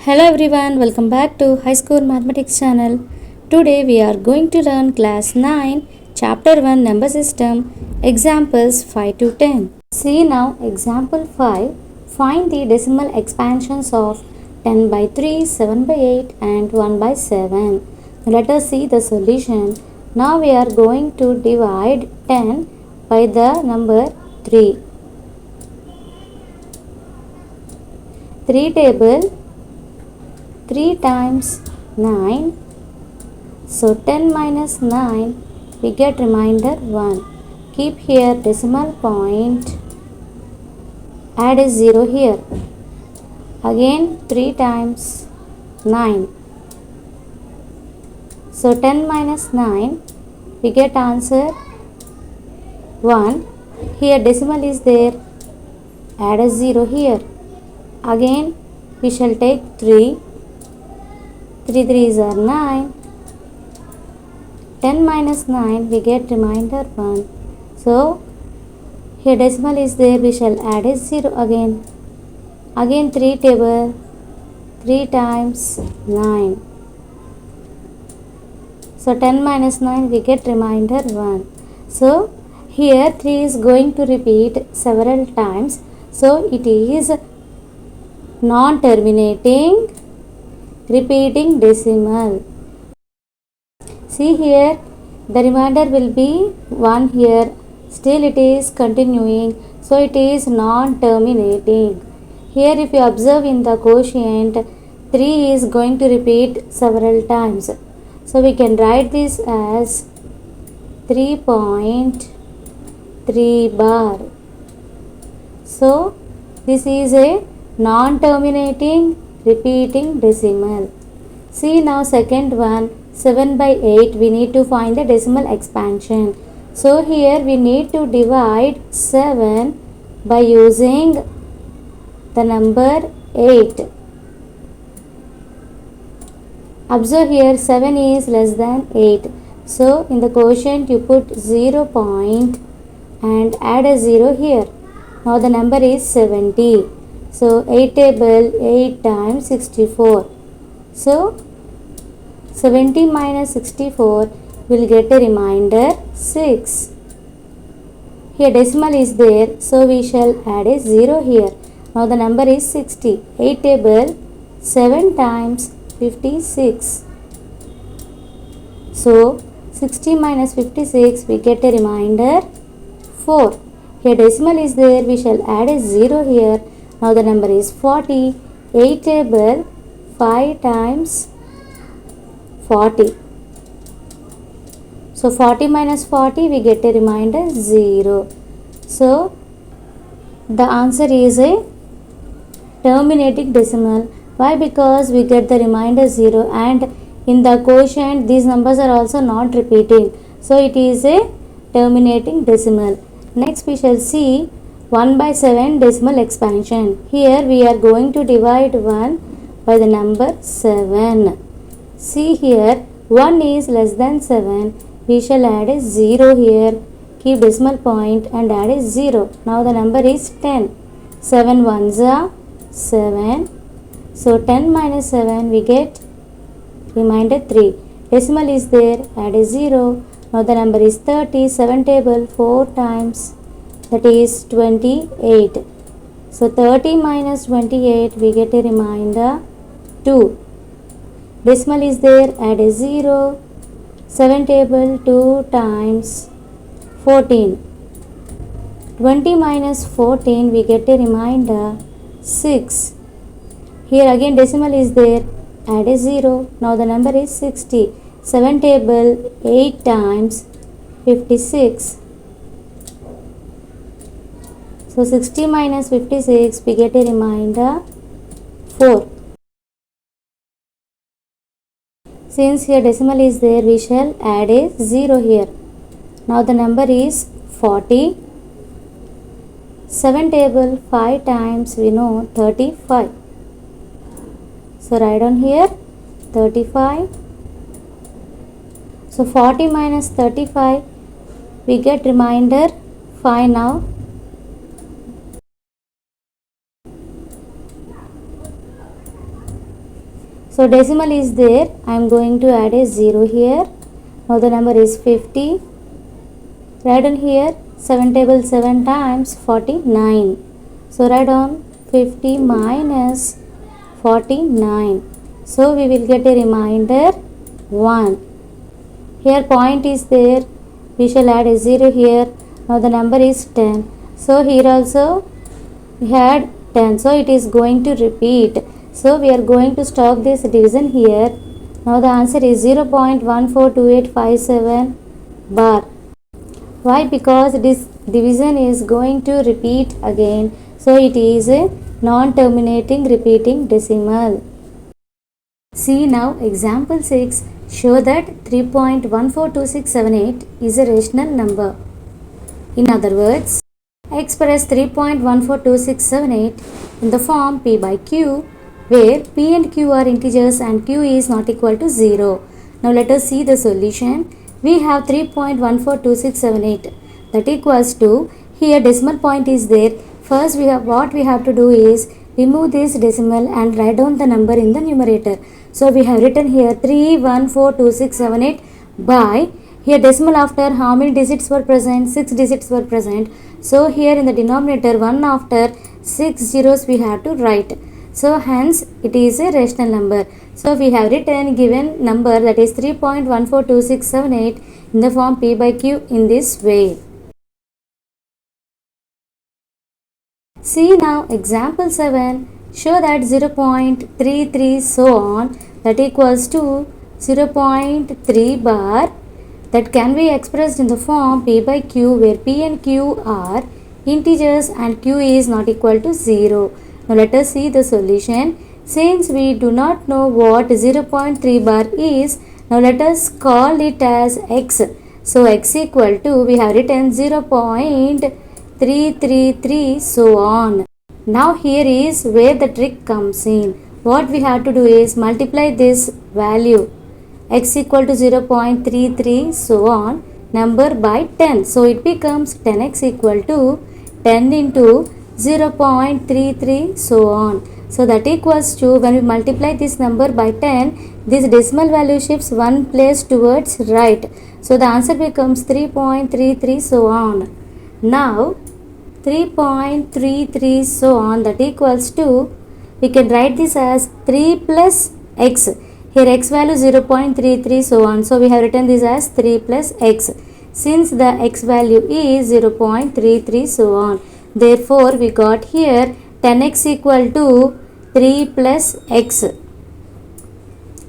Hello everyone, welcome back to High School Mathematics channel. Today we are going to learn class 9, chapter 1 number system, examples 5 to 10. See now example 5, find the decimal expansions of 10 by 3, 7 by 8 and 1 by 7. Let us see the solution. Now we are going to divide 10 by the number 3. 3 table 3 times 9, so 10 minus 9, we get remainder 1. Keep here decimal point, add a 0 here. Again 3 times 9, so 10 minus 9, we get answer 1. Here decimal is there, add a 0 here. Again we shall take 3. 3 3s are 9. 10 minus 9, we get remainder 1. So, here decimal is there, we shall add a 0 again. Again 3 table, 3 times 9. So, 10 minus 9, we get remainder 1. So, here 3 is going to repeat several times. So, it is non-terminating repeating decimal. See here, the remainder will be 1 here. Still it is continuing. So it is non-terminating. Here if you observe in the quotient, 3 is going to repeat several times. So we can write this as 3.3 bar. So this is a non-terminating repeating decimal. See now second one, 7 by 8, we need to find the decimal expansion. So here we need to divide 7 by using the number 8. Observe here 7 is less than 8. So in the quotient you put 0 point and add a 0 here. Now the number is 70. So 8 table 8 times 64. So 70 minus 64 will get a remainder 6. Here decimal is there, so we shall add a 0 here. Now the number is 60. 8 table 7 times 56. So 60 minus 56, we get a remainder 4. Here decimal is there, we shall add a 0 here. Now the number is 40. 8 table 5 times 40. So 40 minus 40, we get a remainder 0. So the answer is a terminating decimal. Why? Because we get the remainder 0 and in the quotient these numbers are also not repeating. So it is a terminating decimal. Next we shall see 1 by 7 decimal expansion. Here we are going to divide 1 by the number 7. See here 1 is less than 7. We shall add a 0 here. Keep decimal point and add a 0. Now the number is 10. 7 ones are 7. So 10 minus 7, we get remainder 3. Decimal is there, add a 0. Now the number is 30. 7 table 4 times, that is 28. So 30 minus 28, we get a remainder 2. Decimal is there, add a 0. 7 table 2 times 14. 20 minus 14, we get a remainder 6. Here again decimal is there, add a 0. Now the number is 60. 7 table 8 times 56. So 60 minus 56, we get a remainder 4. Since here decimal is there, we shall add a 0 here. Now the number is 40. 7 table 5 times, we know 35. So write down here 35. So 40 minus 35, we get remainder 5 now. So decimal is there. I am going to add a 0 here. Now the number is 50. Write on here 7 table 7 times 49. So write on 50 minus 49. So we will get a remainder 1. Here point is there. We shall add a 0 here. Now the number is 10. So here also we had 10. So it is going to repeat. So we are going to stop this division here. Now the answer is 0.142857 bar. Why? Because this division is going to repeat again. So it is a non-terminating repeating decimal. See now example 6. Show that 3.142678 is a rational number. In other words, express 3.142678 in the form P by Q, where P and Q are integers and Q is not equal to 0. Now let us see the solution. We have 3.142678 that equals to, here decimal point is there. First what we have to do is remove this decimal and write down the number in the numerator. So we have written here 3142678 by, here decimal after how many digits were present? 6 digits were present. So here in the denominator 1 after 6 zeros we have to write. So hence it is a rational number. So we have written given number, that is 3.142678 in the form P by Q in this way. See now example 7. Show that 0.33 so on that equals to 0.3 bar that can be expressed in the form P by Q, where P and Q are integers and Q is not equal to 0. Now let us see the solution. Since we do not know what 0.3 bar is, now let us call it as x. So x equal to, we have written 0.333 so on. Now here is where the trick comes in. What we have to do is multiply this value x equal to 0.33 so on number by 10. So it becomes 10x equal to 10 into 0.33 so on. So that equals to, when we multiply this number by 10, this decimal value shifts one place towards right. So the answer becomes 3.33 so on. Now 3.33 so on, that equals to, we can write this as 3 plus x. Here x value 0.33 so on. So we have written this as 3 plus x. Since the x value is 0.33 so on. Therefore we got here 10x equal to 3 plus x.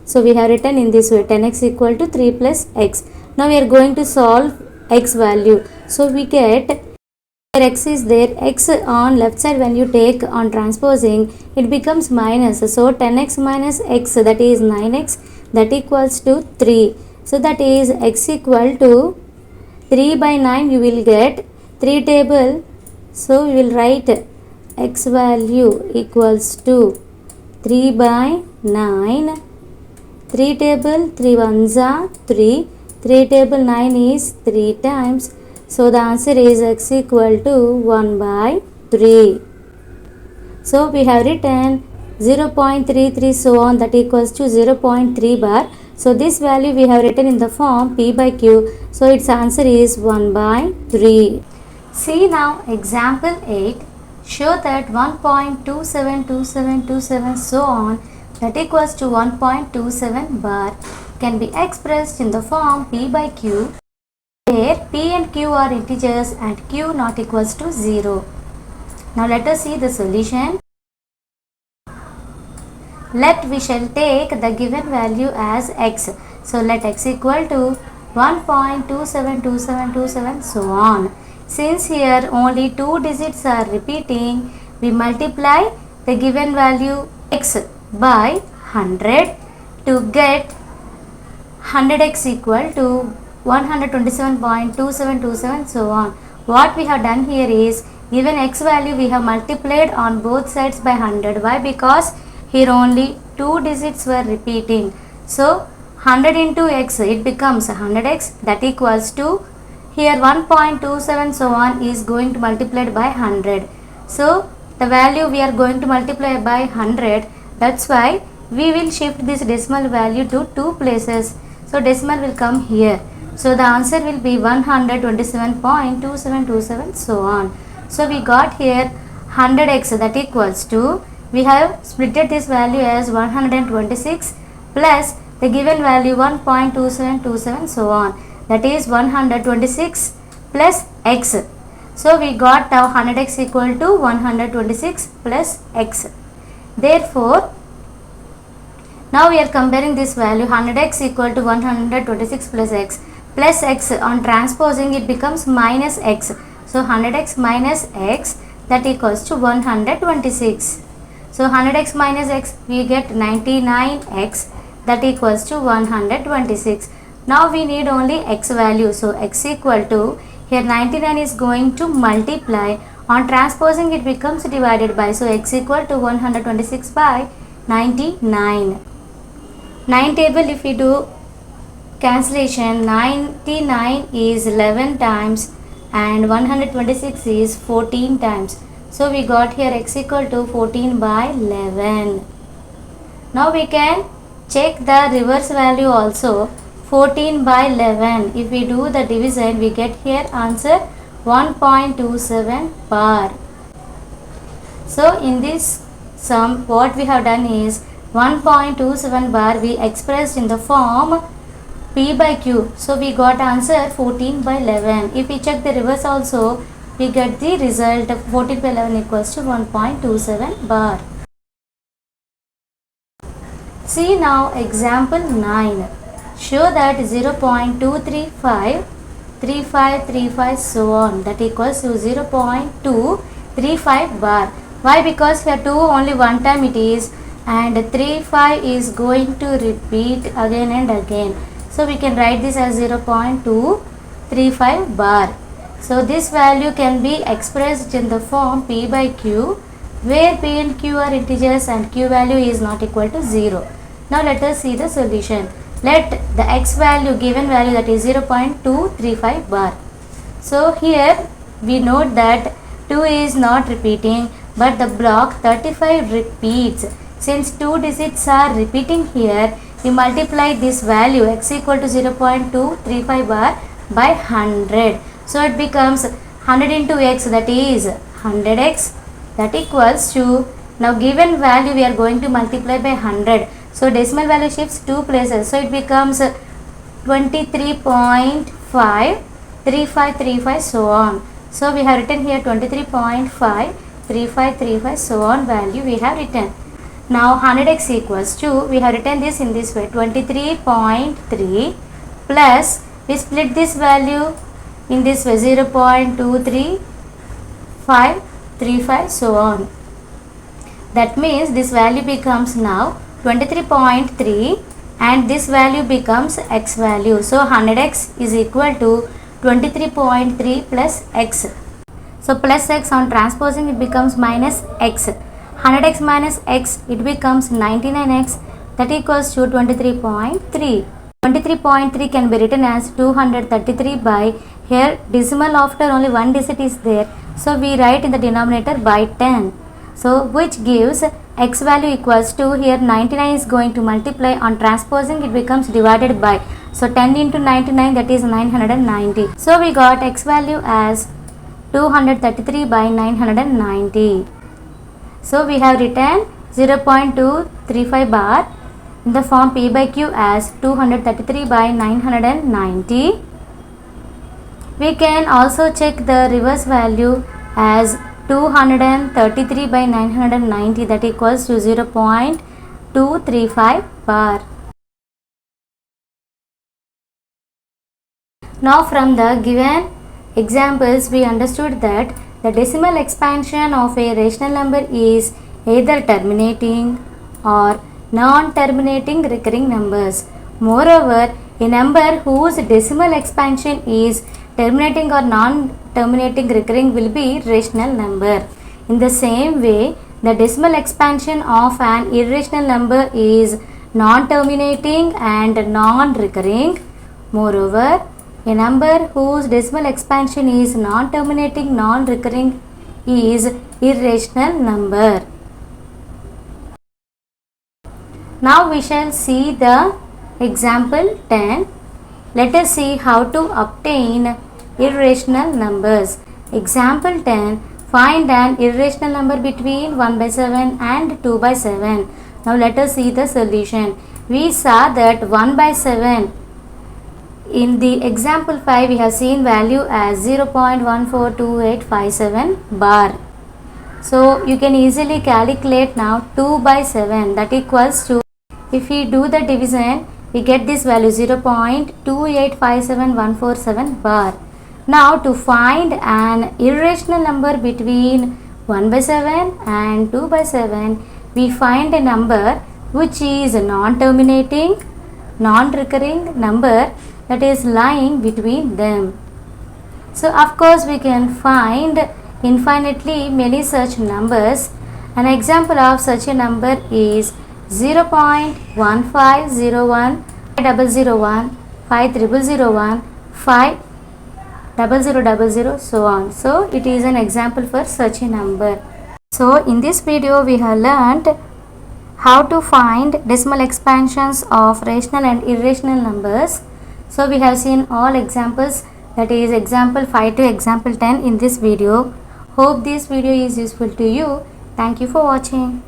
So we have written in this way, 10x equal to 3 plus x. Now we are going to solve x value. So we get, here x is there, x on left side when you take on transposing, it becomes minus. So 10x minus x, that is 9x, that equals to 3. So that is x equal to 3 by 9 you will get 3 table. So we will write x value equals to 3 by 9. 3 table 3 ones are 3. 3 table 9 is 3 times. So the answer is x equal to 1 by 3. So we have written 0.33 so on, that equals to 0.3 bar. So this value we have written in the form P by Q. So its answer is 1 by 3. See now example 8. Show that 1.272727 so on, that equals to 1.27 bar can be expressed in the form P by Q, where P and Q are integers and Q not equals to 0. Now let us see the solution. We shall take the given value as x. So let x equal to 1.272727 so on. Since here only 2 digits are repeating, we multiply the given value x by 100 to get 100x equal to 127.2727 so on. What we have done here is, given x value we have multiplied on both sides by 100. Why? Because here only 2 digits were repeating. So 100 into x, it becomes 100x, that equals to, here 1.27 so on is going to multiplied by 100. So the value we are going to multiply by 100. That's why we will shift this decimal value to 2 places. So decimal will come here. So the answer will be 127.2727 so on. So we got here 100x, that equals to, we have splitted this value as 126 plus the given value 1.2727 so on, that is 126 plus x. So we got now 100x equal to 126 plus x. Therefore, now we are comparing this value 100x equal to 126 plus x on transposing it becomes minus x. So 100x minus x, that equals to 126. So 100x minus x, we get 99x, that equals to 126. Now we need only x value. So x equal to, here 99 is going to multiply, on transposing it becomes divided by, so x equal to 126 by 99. 9 table, if we do cancellation, 99 is 11 times and 126 is 14 times. So we got here x equal to 14 by 11. Now we can check the reverse value also. 14 by 11, if we do the division, we get here answer 1.27 bar. So in this sum, what we have done is 1.27 bar we expressed in the form P by Q. So we got answer 14 by 11. If we check the reverse also, we get the result 14 by 11 equals to 1.27 bar. See now example 9. Show that 0.235, 3535 so on, that equals to 0.235 bar. Why? Because here 2 only one time it is, and 35 is going to repeat again and again. So we can write this as 0.235 bar. So this value can be expressed in the form P by Q, where P and Q are integers and Q value is not equal to 0. Now let us see the solution. Let the x value, given value, that is 0.235 bar. So here we note that 2 is not repeating, but the block 35 repeats. Since 2 digits are repeating here, we multiply this value x equal to 0.235 bar by 100. So it becomes 100 into x, that is 100x, that equals to, now given value we are going to multiply by 100. So decimal value shifts 2 places. So it becomes 23.5, 3535 so on. So we have written here 23.5, 3535 so on value we have written. Now 100x equals to, we have written this in this way, 23.3 plus, we split this value in this way, 0.23535 so on. That means this value becomes now 23.3 and this value becomes x value. So 100x is equal to 23.3 plus x. So plus x, on transposing it becomes minus x. 100x minus x, it becomes 99x, that equals to 23.3. 23.3 can be written as 233 by, here decimal after only one digit is there, so we write in the denominator by 10. So which gives x value equals to, here 99 is going to multiply, on transposing it becomes divided by, so 10 into 99, that is 990. So we got x value as 233 by 990. So we have written 0.235 bar in the form P by Q as 233 by 990. We can also check the reverse value as 233 by 990, that equals to 0.235 bar. Now from the given examples we understood that the decimal expansion of a rational number is either terminating or non-terminating recurring numbers. Moreover, a number whose decimal expansion is terminating or non-terminating recurring will be rational number. In the same way, the decimal expansion of an irrational number is non-terminating and non-recurring. Moreover, a number whose decimal expansion is non-terminating, non-recurring is irrational number. Now we shall see the example 10. Let us see how to obtain irrational numbers. Example 10. Find an irrational number between 1 by 7 and 2 by 7. Now let us see the solution. We saw that 1 by 7 in the example 5 we have seen value as 0.142857 bar. So you can easily calculate now 2 by 7, that equals to, if we do the division, we get this value 0.2857147 bar. Now to find an irrational number between 1 by 7 and 2 by 7, we find a number which is a non-terminating, non-recurring number that is lying between them. So of course we can find infinitely many such numbers. An example of such a number is 0.1501 5001 5001 50000, so on. So it is an example for such a number. So in this video we have learnt how to find decimal expansions of rational and irrational numbers. So we have seen all examples, that is example 5 to example 10 in this video. Hope this video is useful to you. Thank you for watching.